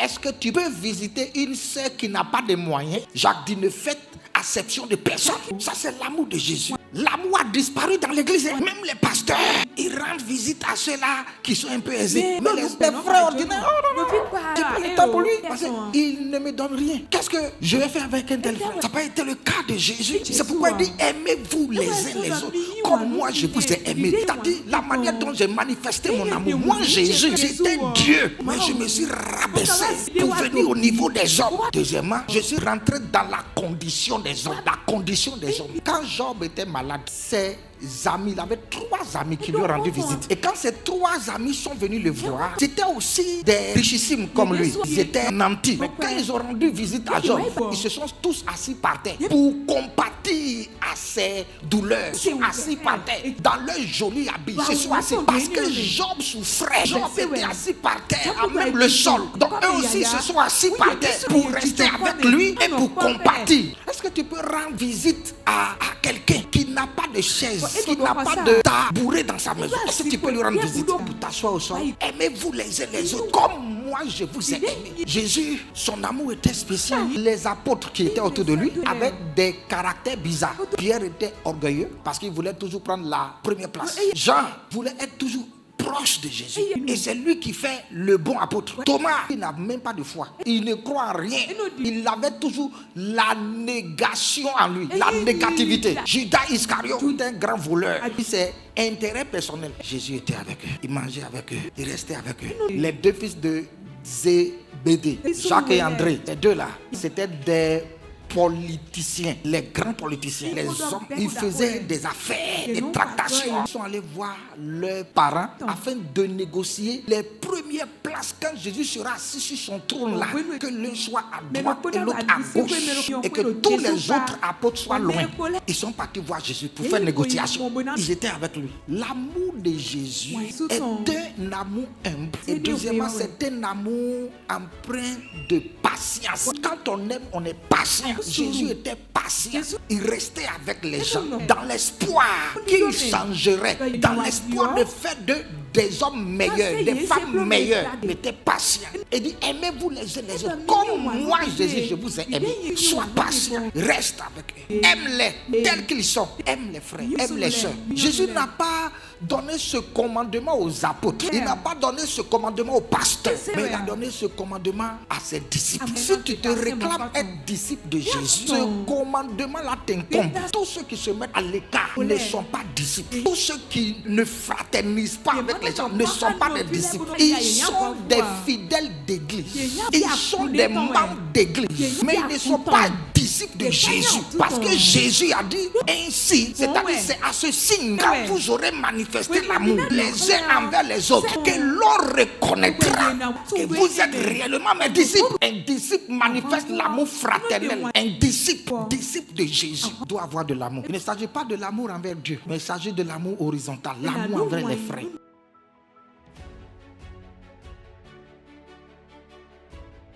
est-ce que tu peux visiter une sœur qui n'a pas de moyens? Jacques dit, ne faites acception de personne. Ça, c'est l'amour de Jésus. L'amour a disparu dans l'église. Même les pasteurs, ils rendent visite à ceux-là qui sont un peu aisés. Mais les frères ordinaires, oh non, j'ai pas le temps pour lui. Parce qu'il ne me donne rien. Qu'est-ce que je vais faire avec un tel frère? Ça n'a pas été le cas de Jésus. C'est pourquoi il dit, aimez-vous les uns les autres comme moi je vous ai aimé. C'est-à-dire la manière dont j'ai manifesté mon amour. Moi, Jésus, j'étais Dieu. Mais je me suis rabaissé pour venir au niveau des hommes. Deuxièmement, je suis rentré dans la condition des hommes. La condition des hommes. Quand Job était malade, ses amis, il avait 3 amis qui lui ont rendu visite. Et quand ces 3 amis sont venus le voir, c'était aussi des richissimes comme lui. Ils étaient nantis. Mais quand ils ont rendu visite à Job, ils se sont tous assis par terre pour compatir à ses douleurs. Ils sont assis par terre dans leur joli habit. Ils se sont assis parce que Job souffrait. Job était assis par terre, à même le sol. Donc eux aussi se sont assis par terre pour rester avec lui et pour compatir. Est-ce que tu peux rendre visite à quelqu'un qui n'a pas de chaise, qui n'a pas de tabouret dans sa maison? Est-ce que tu peux lui rendre visite pour t'asseoir au sol? Aimez-vous les uns les autres comme moi je vous ai aimé. Jésus, son amour était spécial. Les apôtres qui étaient autour de lui avaient des caractères bizarres. Pierre était orgueilleux parce qu'il voulait toujours prendre la première place. Jean voulait être toujours proche de Jésus. Et c'est lui qui fait le bon apôtre. Thomas, il n'a même pas de foi. Il ne croit en rien. Il avait toujours la négation en lui, la négativité. Judas Iscariot, un grand voleur. C'est intérêt personnel. Jésus était avec eux. Il mangeait avec eux. Il restait avec eux. Les 2 fils de Zébédée, Jacques et André, les 2 là, c'était des politiciens, les grands politiciens, les hommes, ils faisaient des affaires, des tractations. Ils sont allés voir leurs parents afin de négocier les premières places quand Jésus sera assis sur son trône là, que l'un soit à droite et l'autre à gauche, et que tous les autres apôtres soient loin. Ils sont partis voir Jésus pour faire négociation. Ils étaient avec lui. L'amour de Jésus est un amour humble. Et deuxièmement, c'est un amour empreint de patience. Quand on aime, on est patient. Jésus était patient. Il restait avec les gens dans l'espoir qu'ils changeraient, dans l'espoir de faire des hommes meilleurs, des femmes meilleures. Il était patient. Il dit, aimez-vous les uns les autres comme moi Jésus je vous ai aimé. Sois patient, reste avec eux, aime-les tels qu'ils sont, aime les frères, aime les soeurs. Jésus n'a pas donné ce commandement aux apôtres, il n'a pas donné ce commandement aux pasteurs, mais il a donné ce commandement à ses disciples. Si tu te réclames être disciple de Jésus, ce commandement-là t'incombe. Tous ceux qui se mettent à l'écart ne sont pas disciples. Tous ceux qui ne fraternisent pas avec les gens ne sont pas des disciples. Ils sont des fidèles d'église. Ils sont des membres d'église. Mais ils ne sont pas disciples de Jésus. Parce que Jésus a dit ainsi, c'est-à-dire c'est à ce signe quand vous aurez manifesté l'amour les uns envers les autres que l'on reconnaîtra que vous êtes réellement mes disciples. Un disciple manifeste l'amour fraternel. Un disciple de Jésus doit avoir de l'amour. Il ne s'agit pas de l'amour envers Dieu, mais il s'agit de l'amour horizontal, l'amour envers les frères.